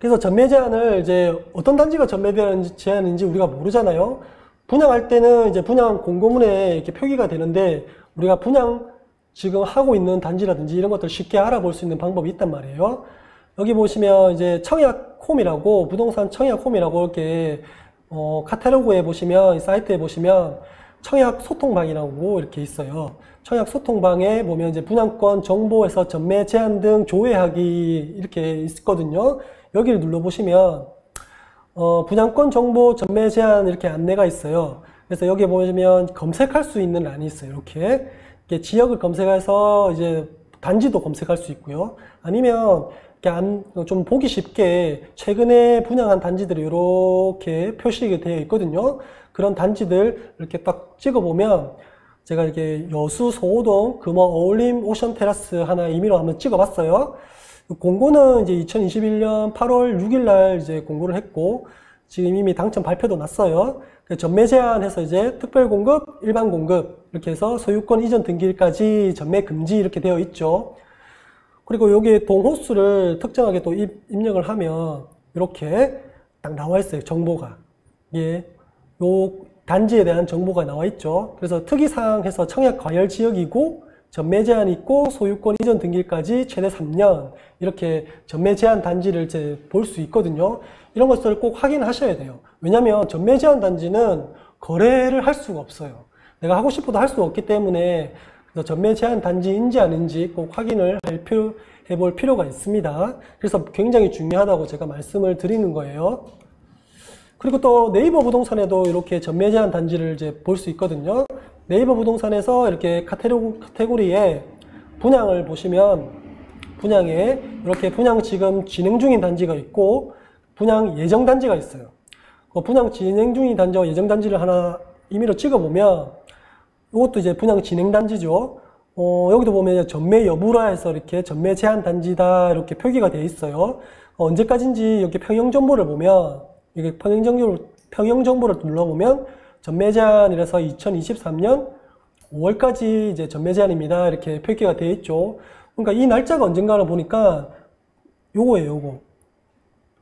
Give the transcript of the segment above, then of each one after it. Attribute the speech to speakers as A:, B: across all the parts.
A: 그래서 전매 제한을 이제 어떤 단지가 전매 제한인지 우리가 모르잖아요. 분양할 때는 이제 분양 공고문에 이렇게 표기가 되는데 우리가 분양 지금 하고 있는 단지라든지 이런 것들 쉽게 알아볼 수 있는 방법이 있단 말이에요. 여기 보시면 이제 청약홈이라고, 부동산 청약홈이라고 이렇게 카탈로그에 보시면, 사이트에 보시면 청약 소통방이라고 이렇게 있어요. 청약 소통방에 보면 이제 분양권 정보에서 전매 제한 등 조회하기 이렇게 있거든요. 여기를 눌러보시면 분양권 정보 전매 제한 이렇게 안내가 있어요. 그래서 여기 보시면 검색할 수 있는 란이 있어요. 이렇게 지역을 검색해서 이제 단지도 검색할 수 있고요. 아니면 좀 보기 쉽게 최근에 분양한 단지들이 이렇게 표시가 되어 있거든요. 그런 단지들 이렇게 딱 찍어보면, 제가 이렇게 여수 소호동 금호 어울림 오션 테라스 하나 임의로 한번 찍어봤어요. 공고는 이제 2021년 8월 6일 날 이제 공고를 했고, 지금 이미 당첨 발표도 났어요. 전매 제한해서 이제 특별 공급, 일반 공급 이렇게 해서 소유권 이전 등기일까지 전매 금지 이렇게 되어 있죠. 그리고 여기에 동호수를 특정하게 또 입력을 하면 이렇게 딱 나와 있어요. 정보가. 예. 요 단지에 대한 정보가 나와 있죠. 그래서 특이사항 해서 청약 과열 지역이고 전매 제한 있고 소유권 이전 등기일까지 최대 3년 이렇게 전매 제한 단지를 이제 볼 수 있거든요. 이런 것들을 꼭 확인하셔야 돼요. 왜냐하면 전매 제한 단지는 거래를 할 수가 없어요. 내가 하고 싶어도 할 수 없기 때문에 그래서 전매 제한 단지인지 아닌지 꼭 확인을 해볼 필요가 있습니다. 그래서 굉장히 중요하다고 제가 말씀을 드리는 거예요. 그리고 또 네이버 부동산에도 이렇게 전매 제한 단지를 이제 볼 수 있거든요. 네이버 부동산에서 이렇게 카테고리에 분양을 보시면 분양에 이렇게 분양 지금 진행 중인 단지가 있고 분양 예정 단지가 있어요. 분양 진행 중인 단지와 예정 단지를 하나 임의로 찍어보면 이것도 이제 분양 진행 단지죠. 여기도 보면 전매 여부라 해서 이렇게 전매 제한 단지다 이렇게 표기가 되어 있어요. 언제까지인지 이렇게 평형 정보를 보면 이게 평형 정보를 눌러보면 전매 제한이라서 2023년 5월까지 이제 전매 제한입니다. 이렇게 표기가 되어 있죠. 그러니까 이 날짜가 언젠가를 보니까 요거예요,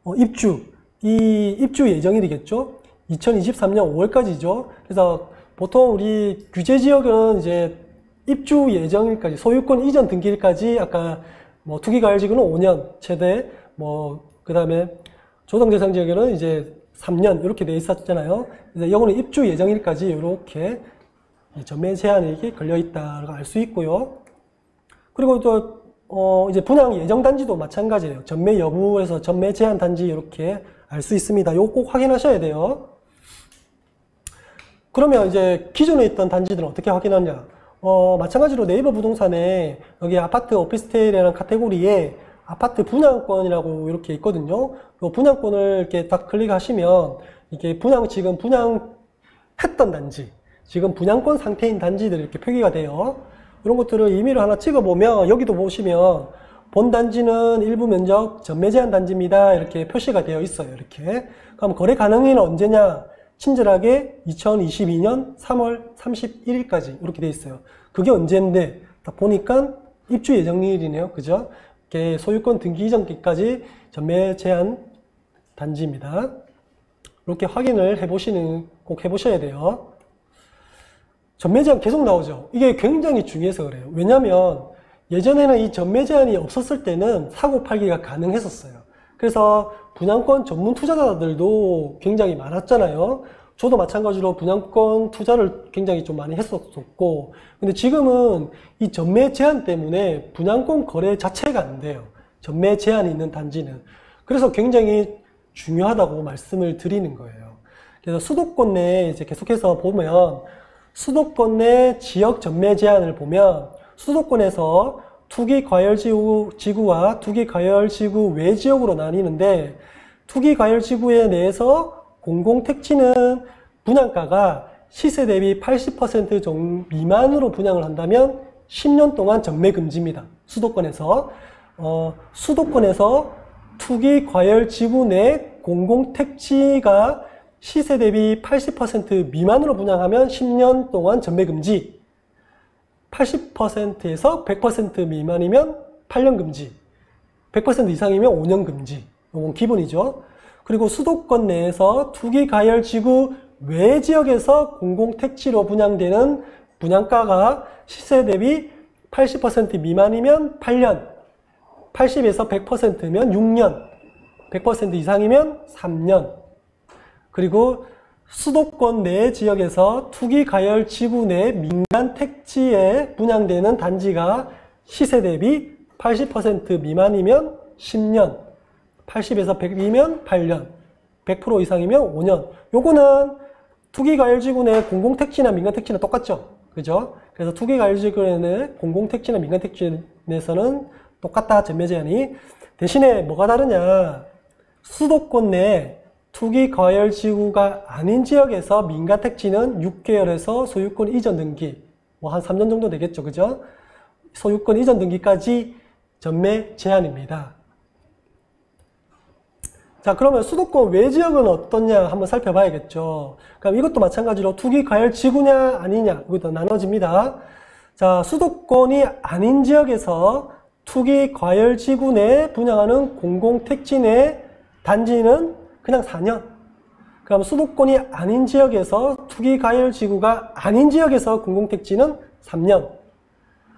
A: 요거. 입주 예정일이겠죠? 2023년 5월까지죠. 그래서 보통 우리 규제 지역은 이제 입주 예정일까지, 소유권 이전 등기일까지 아까 뭐 투기과열지구는 5년 최대, 그 다음에 조정대상 지역에는 이제 3년 이렇게 돼 있었잖아요. 그래서 이거는 입주 예정일까지 이렇게 전매 제한이 걸려 있다고 알 수 있고요. 그리고 또 이제 분양 예정 단지도 마찬가지예요. 전매 여부에서 전매 제한 단지 이렇게 알 수 있습니다. 이거 꼭 확인하셔야 돼요. 그러면 이제 기존에 있던 단지들은 어떻게 확인하냐? 마찬가지로 네이버 부동산에 여기 아파트 오피스텔이라는 카테고리에 아파트 분양권이라고 이렇게 있거든요. 이 분양권을 이렇게 딱 클릭하시면 이게 지금 분양했던 단지, 지금 분양권 상태인 단지들이 이렇게 표기가 돼요. 이런 것들을 임의로 하나 찍어보면 여기도 보시면 본 단지는 일부 면적 전매 제한 단지입니다. 이렇게 표시가 되어 있어요. 이렇게. 그럼 거래 가능일은 언제냐? 친절하게 2022년 3월 31일까지 이렇게 되어 있어요. 그게 언제인데 딱 보니까 입주 예정일이네요. 그죠? 이렇게 소유권 등기 이전기까지 전매 제한 단지입니다. 이렇게 확인을 꼭 해보셔야 돼요. 전매 제한 계속 나오죠. 이게 굉장히 중요해서 그래요. 왜냐하면 예전에는 이 전매 제한이 없었을 때는 사고 팔기가 가능했었어요. 그래서 분양권 전문 투자자들도 굉장히 많았잖아요. 저도 마찬가지로 분양권 투자를 굉장히 좀 많이 했었고, 근데 지금은 이 전매 제한 때문에 분양권 거래 자체가 안 돼요. 전매 제한이 있는 단지는. 그래서 굉장히 중요하다고 말씀을 드리는 거예요. 그래서 수도권 내에 이제 계속해서 보면 수도권 내 지역 전매 제한을 보면 수도권에서 투기과열지구와 투기과열지구 외 지역으로 나뉘는데 투기과열지구에 내에서 공공택지는 분양가가 시세 대비 80% 미만으로 분양을 한다면 10년 동안 전매 금지입니다. 수도권에서 투기과열지구 내 공공택지가 시세 대비 80% 미만으로 분양하면 10년 동안 전매 금지, 80%에서 100% 미만이면 8년 금지, 100% 이상이면 5년 금지. 이건 기본이죠. 그리고 수도권 내에서 투기과열지구 외 지역에서 공공택지로 분양되는 분양가가 시세 대비 80% 미만이면 8년, 80에서 100%면 6년, 100% 이상이면 3년. 그리고 수도권 내 지역에서 투기과열지구 내 민간 택지에 분양되는 단지가 시세 대비 80% 미만이면 10년, 80에서 100이면 8년, 100% 이상이면 5년. 요거는 투기과열지구 내 공공택지나 민간택지나 똑같죠. 그죠? 그래서 투기과열지구 내 공공택지나 민간택지 내에서는 똑같다, 전매 제한이. 대신에 뭐가 다르냐. 수도권 내 투기과열지구가 아닌 지역에서 민간택지는 6개월에서 소유권 이전 등기, 뭐 한 3년 정도 되겠죠. 그죠? 소유권 이전 등기까지 전매 제한입니다. 자, 그러면 수도권 외 지역은 어떠냐 한번 살펴봐야겠죠. 그럼 이것도 마찬가지로 투기과열지구냐 아니냐 이것도 나눠집니다. 자, 수도권이 아닌 지역에서 투기과열지구 내 분양하는 공공택지 내 단지는 그냥 4년. 그럼 수도권이 아닌 지역에서 투기과열지구가 아닌 지역에서 공공택지는 3년.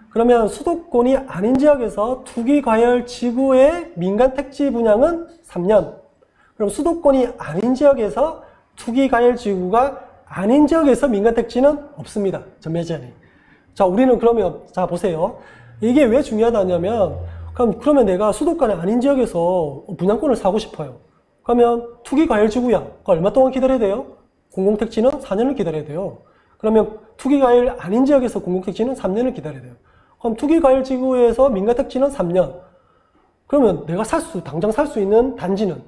A: 그러면 수도권이 아닌 지역에서 투기과열지구의 민간택지 분양은 3년. 그럼 수도권이 아닌 지역에서 투기과열지구가 아닌 지역에서 민간택지는 없습니다. 전매 제한이. 자, 우리는 그러면 자 보세요. 이게 왜 중요하다냐면 그러면 내가 수도권이 아닌 지역에서 분양권을 사고 싶어요. 그러면 투기과열지구야. 얼마 동안 기다려야 돼요? 공공택지는 4년을 기다려야 돼요. 그러면 투기과열 아닌 지역에서 공공택지는 3년을 기다려야 돼요. 그럼 투기과열지구에서 민간택지는 3년. 그러면 내가 당장 살 수 있는 단지는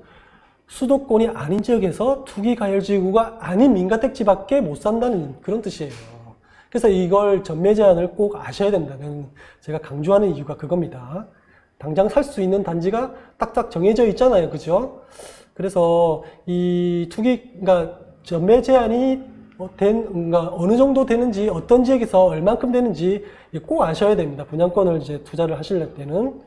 A: 수도권이 아닌 지역에서 투기과열지구가 아닌 민간택지밖에 못 산다는 그런 뜻이에요. 그래서 이걸 전매 제한을 꼭 아셔야 된다는 제가 강조하는 이유가 그겁니다. 당장 살 수 있는 단지가 딱딱 정해져 있잖아요. 그죠? 그래서 이 그러니까 전매 제한이 그러니까 어느 정도 되는지, 어떤 지역에서 얼만큼 되는지 꼭 아셔야 됩니다. 분양권을 이제 투자를 하실 때는.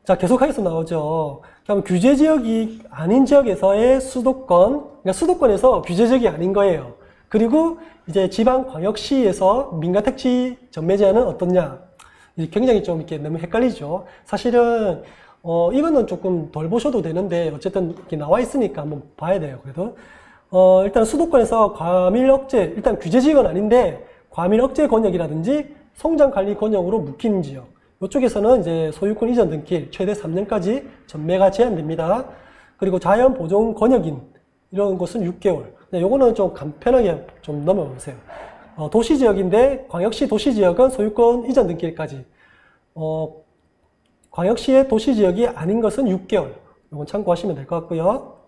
A: 자, 계속해서 나오죠. 그럼 규제 지역이 아닌 지역에서의 수도권, 그러니까 수도권에서 규제 지역이 아닌 거예요. 그리고 이제 지방광역시에서 민간택지 전매 제한은 어떻냐? 굉장히 좀 이렇게 너무 헷갈리죠. 사실은 이거는 조금 덜 보셔도 되는데 어쨌든 이렇게 나와 있으니까 한번 봐야 돼요. 그래도 일단 수도권에서 과밀 억제, 일단 규제 지역은 아닌데 과밀 억제 권역이라든지 성장 관리 권역으로 묶인 지역. 이쪽에서는 이제 소유권 이전 등기 최대 3년까지 전매가 제한됩니다. 그리고 자연 보존 권역인 이런 곳은 6개월. 요거는 좀 간편하게 좀 넘어보세요. 도시지역인데 광역시 도시지역은 소유권 이전 등기일까지. 광역시의 도시지역이 아닌 것은 6개월. 이건 참고하시면 될 것 같고요.